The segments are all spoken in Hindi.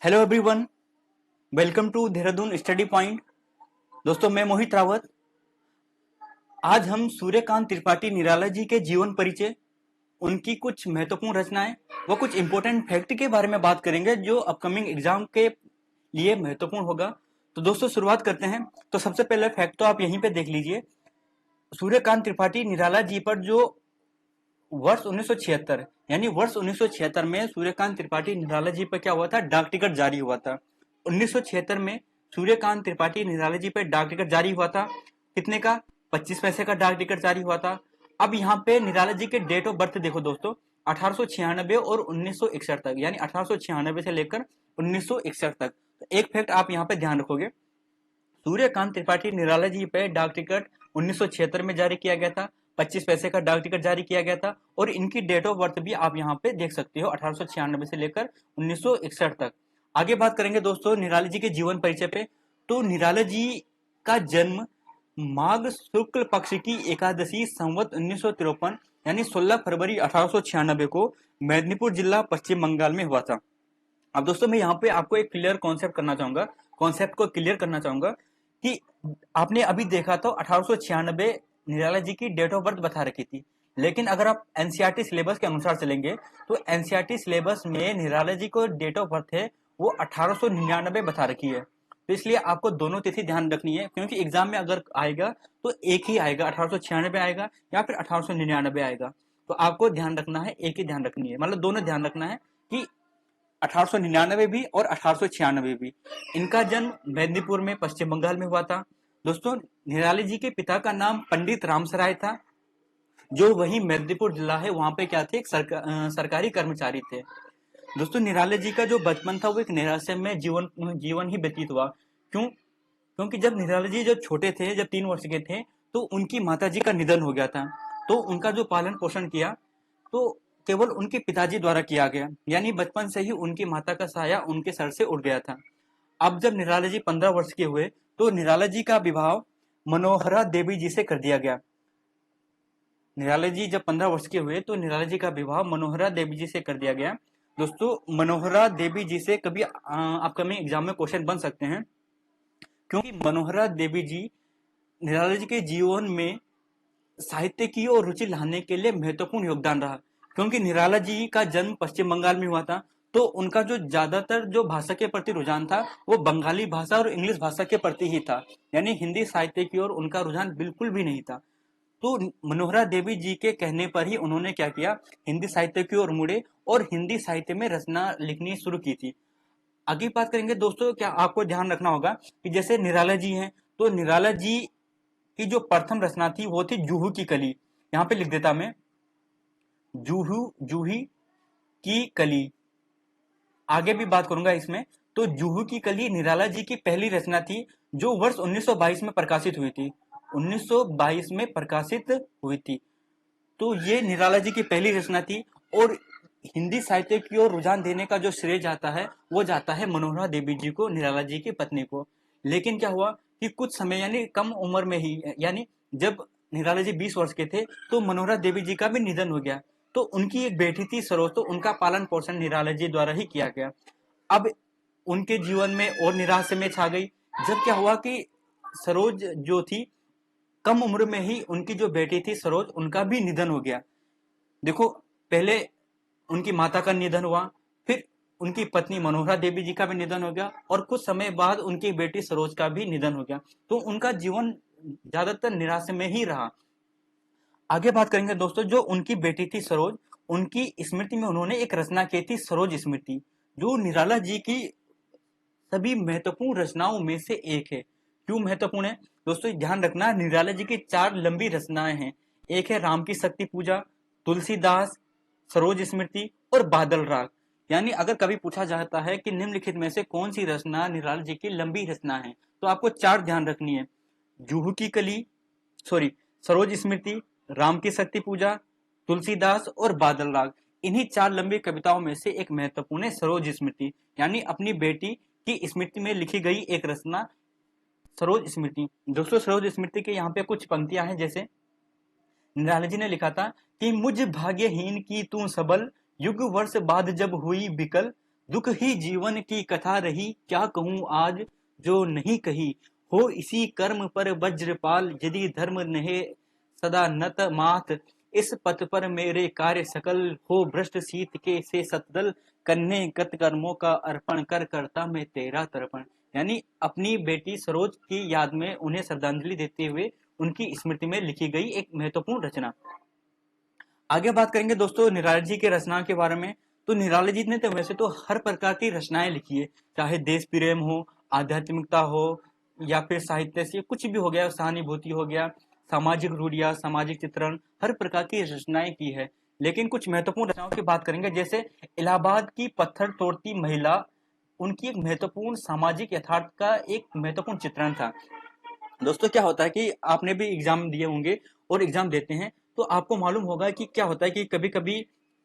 Hello everyone, welcome to Dehradun study point. दोस्तों, मैं मोहित रावत। आज हम सूर्यकांत त्रिपाठी निराला जी के जीवन परिचय, उनकी कुछ महत्वपूर्ण रचनाएं व कुछ इंपॉर्टेंट फैक्ट के बारे में बात करेंगे जो अपकमिंग एग्जाम के लिए महत्वपूर्ण होगा। तो दोस्तों, शुरुआत करते हैं। तो सबसे पहले फैक्ट तो आप यहीं पे देख लीजिए। सूर्यकांत त्रिपाठी निराला जी पर जो वर्ष 1976 यानी वर्ष 1976 में सूर्यकांत त्रिपाठी निराला जी पर क्या हुआ था, डाक टिकट जारी हुआ था। 1976 में सूर्यकांत त्रिपाठी निराला जी पर डाक टिकट जारी हुआ था। कितने का? 25 पैसे का डाक टिकट जारी हुआ था। अब यहाँ पे निराला जी के डेट ऑफ बर्थ देखो दोस्तों, 1896 और 1961 तक, यानी 1896 से लेकर 1961 तक। तो एक फैक्ट आप यहाँ पे ध्यान रखोगे, सूर्यकांत त्रिपाठी निराला जी पे डाक टिकट 1976 में जारी किया गया था। 25 पैसे का डाक टिकट जारी किया गया था और इनकी डेट ऑफ बर्थ भी आप यहाँ पे देख सकते हो, 1896 से लेकर 1961 तक। आगे बात करेंगे दोस्तों निराला जी के जीवन परिचय पे। तो निराला जी का जन्म माघ शुक्ल पक्ष की एकादशी संवत 1953 यानी 16 फरवरी 1896 को मेदिनीपुर जिला पश्चिम बंगाल में हुआ था। अब दोस्तों, मैं यहाँ पे आपको एक क्लियर कॉन्सेप्ट को क्लियर करना चाहूंगा कि आपने अभी देखा तो 1896 निराला जी की डेट ऑफ बर्थ बता रखी थी, लेकिन अगर आप एनसीईआरटी सिलेबस के अनुसार चलेंगे तो एनसीईआरटी सिलेबस में निराला जी को डेट ऑफ बर्थ है वो 1899 बता रखी है। तो इसलिए आपको दोनों तिथि ध्यान रखनी है, क्योंकि एग्जाम में अगर आएगा तो एक ही आएगा, 1896 आएगा या फिर 1899 आएगा। तो आपको ध्यान रखना है, एक ही ध्यान रखनी है, मतलब दोनों ध्यान रखना है कि 1899 भी और 1896 भी। इनका जन्म मेदिनीपुर में पश्चिम बंगाल में हुआ था। दोस्तों, निराला जी के पिता का नाम पंडित रामसराय था, जो वही मेदिनीपुर जिला है वहां पे क्या थे, एक सरकारी कर्मचारी थे। दोस्तों, निराला जी का जो बचपन था वो एक निराशय जीवन जीवन ही व्यतीत हुआ। क्यों? क्योंकि जब निराला जी जब छोटे थे, जब 3 वर्ष के थे, तो उनकी माता जी का निधन हो गया था। तो उनका जो पालन पोषण किया तो केवल उनके पिताजी द्वारा किया गया, यानी बचपन से ही उनकी माता का साया उनके सर से उठ गया था। अब जब निराला जी 15 वर्ष के हुए तो निराला जी का विवाह मनोहरा देवी जी से कर दिया गया। निराला जी जब 15 वर्ष के हुए तो निराला जी का विवाह मनोहरा देवी जी से कर दिया गया। दोस्तों, मनोहरा देवी जी से कभी अपकमिंग एग्जाम में क्वेश्चन बन सकते हैं, क्योंकि मनोहरा देवी जी निराला जी के जीवन में साहित्य की ओर रुचि लाने के लिए महत्वपूर्ण योगदान रहा। क्योंकि निराला जी का जन्म पश्चिम बंगाल में हुआ था, तो उनका जो ज्यादातर जो भाषा के प्रति रुझान था वो बंगाली भाषा और इंग्लिश भाषा के प्रति ही था, यानी हिंदी साहित्य की ओर उनका रुझान बिल्कुल भी नहीं था। तो मनोहरा देवी जी के कहने पर ही उन्होंने क्या किया, हिंदी साहित्य की ओर मुड़े और हिंदी साहित्य में रचना लिखनी शुरू की थी। आगे बात करेंगे दोस्तों, क्या आपको ध्यान रखना होगा कि जैसे निराला जी हैं, तो निराला जी की जो प्रथम रचना थी वो थी जूहू की कली। यहाँ पे लिख देता मैं, जूहू जूही की कली। आगे भी बात करूंगा इसमें। तो जूहू की कली निराला जी की पहली रचना थी, जो वर्ष 1922 में प्रकाशित हुई थी। 1922 में प्रकाशित हुई थी। तो ये निराला जी की पहली रचना थी और हिंदी साहित्य की ओर रुझान देने का जो श्रेय जाता है वो जाता है मनोहरा देवी जी को, निराला जी की पत्नी को। लेकिन क्या हुआ कि कुछ समय यानी कम उम्र में ही, यानी जब निराला जी 20 वर्ष के थे तो मनोहरा देवी जी का भी निधन हो गया। तो उनकी एक बेटी थी सरोज, तो उनका पालन पोषण निराला जी द्वारा ही किया गया। अब उनके जीवन में और निराशा में छा गई, जब क्या हुआ कि सरोज जो थी, कम उम्र में ही उनकी जो बेटी थी सरोज, उनका भी निधन हो गया। देखो, पहले उनकी माता का निधन हुआ, फिर उनकी पत्नी मनोहरा देवी जी का भी निधन हो गया और कुछ समय बाद उनकी बेटी सरोज का भी निधन हो गया। तो उनका जीवन ज्यादातर निराशा में ही रहा। आगे बात करेंगे दोस्तों, जो उनकी बेटी थी सरोज, उनकी स्मृति में उन्होंने एक रचना की थी, सरोज स्मृति, जो निराला जी की सभी महत्वपूर्ण रचनाओं में से एक है। क्यों महत्वपूर्ण है दोस्तों, ध्यान रखना, निराला जी की 4 लंबी रचनाएं हैं। एक है राम की शक्ति पूजा, तुलसीदास, सरोज स्मृति और बादल राग। यानी अगर कभी पूछा जाता है कि निम्नलिखित में से कौन सी रचना निराला जी की लंबी रचना है, तो आपको 4 ध्यान रखनी है। जूहू की कली, सॉरी, सरोज स्मृति, राम की शक्ति पूजा, तुलसीदास और बादल राग। इन्हीं 4 लंबी कविताओं में से एक महत्वपूर्ण है सरोज स्मृति, यानी अपनी बेटी की स्मृति में लिखी गई एक रचना सरोज स्मृति। दोस्तों, सरोज स्मृति के यहाँ पे कुछ पंक्तियां हैं, जैसे निराला जी ने लिखा था कि मुझ भाग्यहीन की तू सबल, युग वर्ष बाद जब हुई बिकल, दुख ही जीवन की कथा रही, क्या कहूँ आज जो नहीं कही। हो इसी कर्म पर वज्रपाल, यदि धर्म नहे सदा नत मात। इस पथ पर मेरे कार्य सकल, हो भ्रष्ट शीत के से सतदल। कन्ने गत कर्मों का अर्पण कर, करता मैं तेरा तर्पण। यानी अपनी बेटी सरोज की याद में उन्हें श्रद्धांजलि देते हुए उनकी स्मृति में लिखी गई एक महत्वपूर्ण रचना। आगे बात करेंगे दोस्तों निराला जी के रचना के बारे में। तो निराला जी ने तो वैसे तो हर प्रकार की रचनाएं लिखी है, चाहे देश प्रेम हो, आध्यात्मिकता हो, या फिर साहित्य से कुछ भी हो गया, सहानुभूति हो गया, सामाजिक रूढ़ियां, सामाजिक चित्रण, हर प्रकार की रचनाएं की है। लेकिन कुछ महत्वपूर्ण रचनाओं की बात करेंगे, जैसे इलाहाबाद की पत्थर तोड़ती महिला, उनकी एक महत्वपूर्ण सामाजिक यथार्थ का एक महत्वपूर्ण चित्रण था। दोस्तों क्या होता है कि आपने भी एग्जाम दिए होंगे और एग्जाम देते हैं, तो आपको मालूम होगा कि क्या होता है कि कभी कभी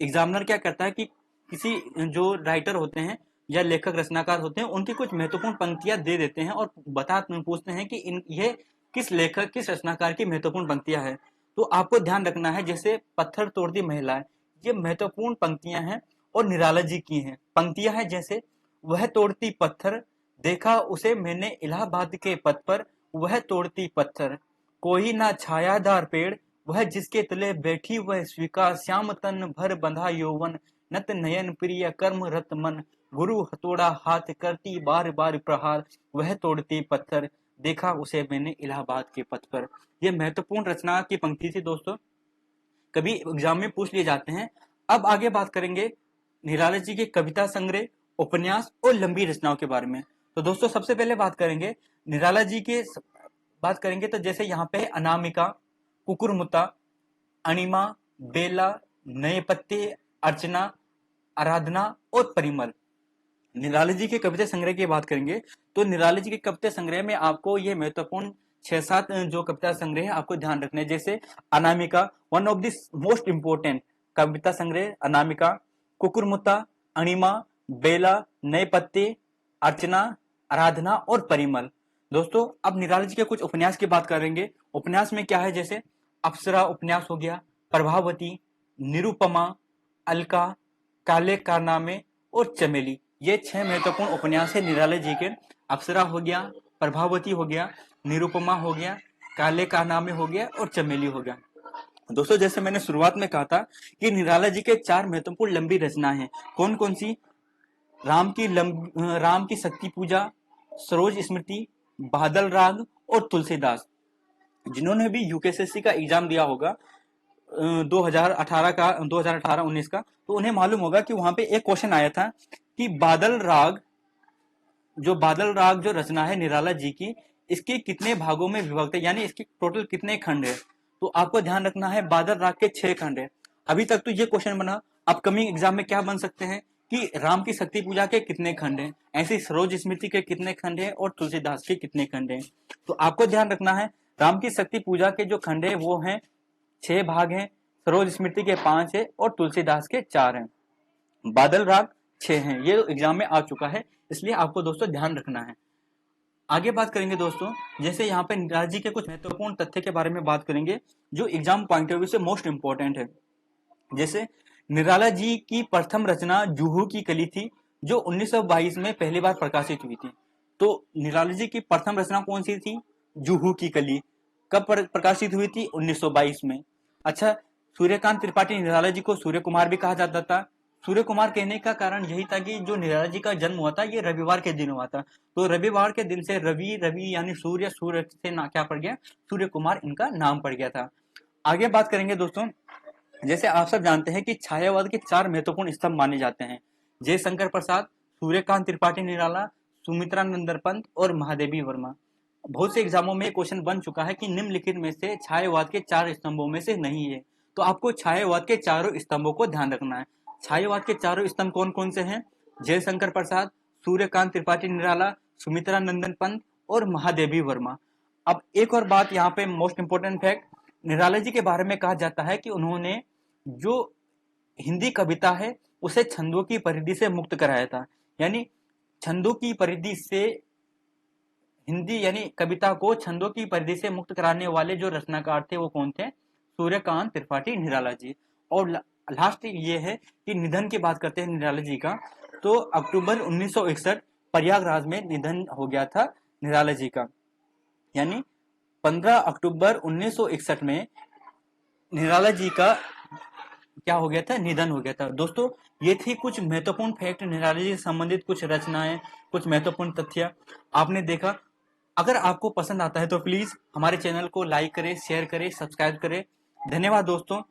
एग्जामिनर क्या करता है कि किसी जो राइटर होते हैं या लेखक रचनाकार होते हैं उनकी कुछ महत्वपूर्ण पंक्तियां दे देते हैं और पूछते हैं कि इन ये किस लेखक किस रचनाकार की महत्वपूर्ण पंक्तियां हैं। तो आपको ध्यान रखना है, जैसे पत्थर तोड़ती महिलाएं, ये महत्वपूर्ण पंक्तियां हैं और निराला जी की हैं। पंक्तियां हैं जैसे, वह तोड़ती पत्थर, देखा उसे मैंने इलाहाबाद के पथ पर, वह तोड़ती पत्थर, कोई ना छायादार पेड़, वह जिसके तले बैठी वह स्वीकार, श्याम तन भर बंधा यौवन, नत नयन प्रिय कर्म रत मन, गुरु हथौड़ा हाथ करती बार बार प्रहार, वह तोड़ती पत्थर, देखा उसे मैंने इलाहाबाद के पथ पर। यह महत्वपूर्ण रचना की पंक्ति थी दोस्तों, कभी एग्जाम में पूछ लिए जाते हैं। अब आगे बात करेंगे निराला जी के कविता संग्रह, उपन्यास और लंबी रचनाओं के बारे में। तो दोस्तों सबसे पहले बात करेंगे निराला जी के, बात करेंगे तो जैसे यहाँ पे अनामिका, कुकुरमुत्ता, अणिमा, बेला, नए पत्ते, अर्चना, आराधना और परिमल। निराला जी के कविता संग्रह की बात करेंगे तो निराला जी के कविता संग्रह में आपको ये महत्वपूर्ण 6-7 जो कविता संग्रह है आपको ध्यान रखना है। जैसे Anamika, one of the most important कविता संग्रह अनामिका, कुकुरमुत्ता, अणिमा, बेला, नए पत्ते, अर्चना, आराधना और परिमल। दोस्तों अब निराला जी के कुछ उपन्यास की बात करेंगे। उपन्यास में क्या है, जैसे अप्सरा उपन्यास हो गया, प्रभावती, निरुपमा, अलका, काले कारनामे और चमेली, ये 6 महत्वपूर्ण उपन्यास है निराला जी के। अप्सरा हो गया, प्रभावती हो गया, निरुपमा हो गया, काले कारनामे हो गया और चमेली हो गया। दोस्तों जैसे मैंने शुरुआत में कहा था कि निराला जी के 4 महत्वपूर्ण लंबी रचना है। कौन कौन सी? राम की शक्ति पूजा, सरोज स्मृति, बादल राग और तुलसीदास। जिन्होंने भी यूकेएसएससी का एग्जाम दिया होगा 2018 का, 2018-19 का, तो उन्हें मालूम होगा कि वहां पे एक क्वेश्चन आया था कि बादल राग जो रचना है निराला जी की, इसके कितने भागों में विभक्त है, यानी इसके टोटल कितने खंड है। तो आपको ध्यान रखना है बादल राग के 6 खंड है। अभी तक तो ये क्वेश्चन बना, अपकमिंग एग्जाम में क्या बन सकते हैं कि राम की शक्ति पूजा के कितने खंड हैं, ऐसी सरोज स्मृति के कितने खंड हैं और तुलसीदास के कितने खंड हैं। तो आपको ध्यान रखना है राम की शक्ति पूजा के जो खंड है वो हैं 6 भाग हैं, सरोज स्मृति के 5 है और तुलसीदास के 4 हैं, बादल राग 6 हैं। ये एग्जाम में आ चुका है, इसलिए आपको दोस्तों ध्यान रखना है। आगे बात करेंगे दोस्तों, जैसे यहाँ पे निराला जी के कुछ महत्वपूर्ण तथ्य के बारे में बात करेंगे जो एग्जाम पॉइंट ऑफ व्यू से मोस्ट इंपोर्टेंट है। जैसे निराला जी की प्रथम रचना जुहू की कली थी, जो 1922 में पहली बार प्रकाशित हुई थी। तो निराला जी की प्रथम रचना कौन सी थी? जुहू की कली। कब प्रकाशित हुई थी? 1922 में। अच्छा, सूर्यकांत त्रिपाठी निराला जी को सूर्य कुमार भी कहा जाता था। सूर्य कुमार कहने का कारण यही था कि जो निराला जी का जन्म हुआ था ये रविवार के दिन हुआ था, तो रविवार के दिन से रवि यानी सूर्य से ना क्या पड़ गया, सूर्य कुमार इनका नाम पड़ गया था। आगे बात करेंगे दोस्तों, जैसे आप सब जानते हैं कि छायावाद के 4 महत्वपूर्ण स्तंभ माने जाते हैं, जयशंकर प्रसाद, सूर्यकांत त्रिपाठी निराला, सुमित्रा नंदन पंत और महादेवी वर्मा। बहुत से एग्जामों में क्वेश्चन बन चुका है कि निम्नलिखित में से छायावाद के 4 स्तंभों में से नहीं है, तो आपको छायावाद के चारों स्तंभों को ध्यान रखना है। छायावाद के चारों स्तंभ कौन कौन से हैं? जयशंकर प्रसाद, सूर्यकांत त्रिपाठी निराला, सुमित्रा नंदन पंत और महादेवी वर्मा। अब एक और बात यहाँ पे most important fact, Nirala ji के बारे में कहा जाता है कि उन्होंने जो हिंदी कविता है उसे छंदों की परिधि से मुक्त कराया था। यानी छंदों की परिधि से हिंदी यानी कविता को छंदों की परिधि से मुक्त कराने वाले जो रचनाकार थे वो कौन थे? सूर्यकांत त्रिपाठी निराला जी। और लास्ट ये है कि निधन की बात करते हैं निराला जी का, तो अक्टूबर 1961 प्रयागराज में निधन हो गया था निराला जी का। यानी 15 अक्टूबर 1961 में निराला जी का क्या हो गया था, निधन हो गया था। दोस्तों ये थी कुछ महत्वपूर्ण फैक्ट निराला जी से संबंधित, कुछ रचनाएं, कुछ महत्वपूर्ण तथ्य आपने देखा। अगर आपको पसंद आता है तो प्लीज हमारे चैनल को लाइक करें, शेयर करें, सब्सक्राइब करें। धन्यवाद दोस्तों।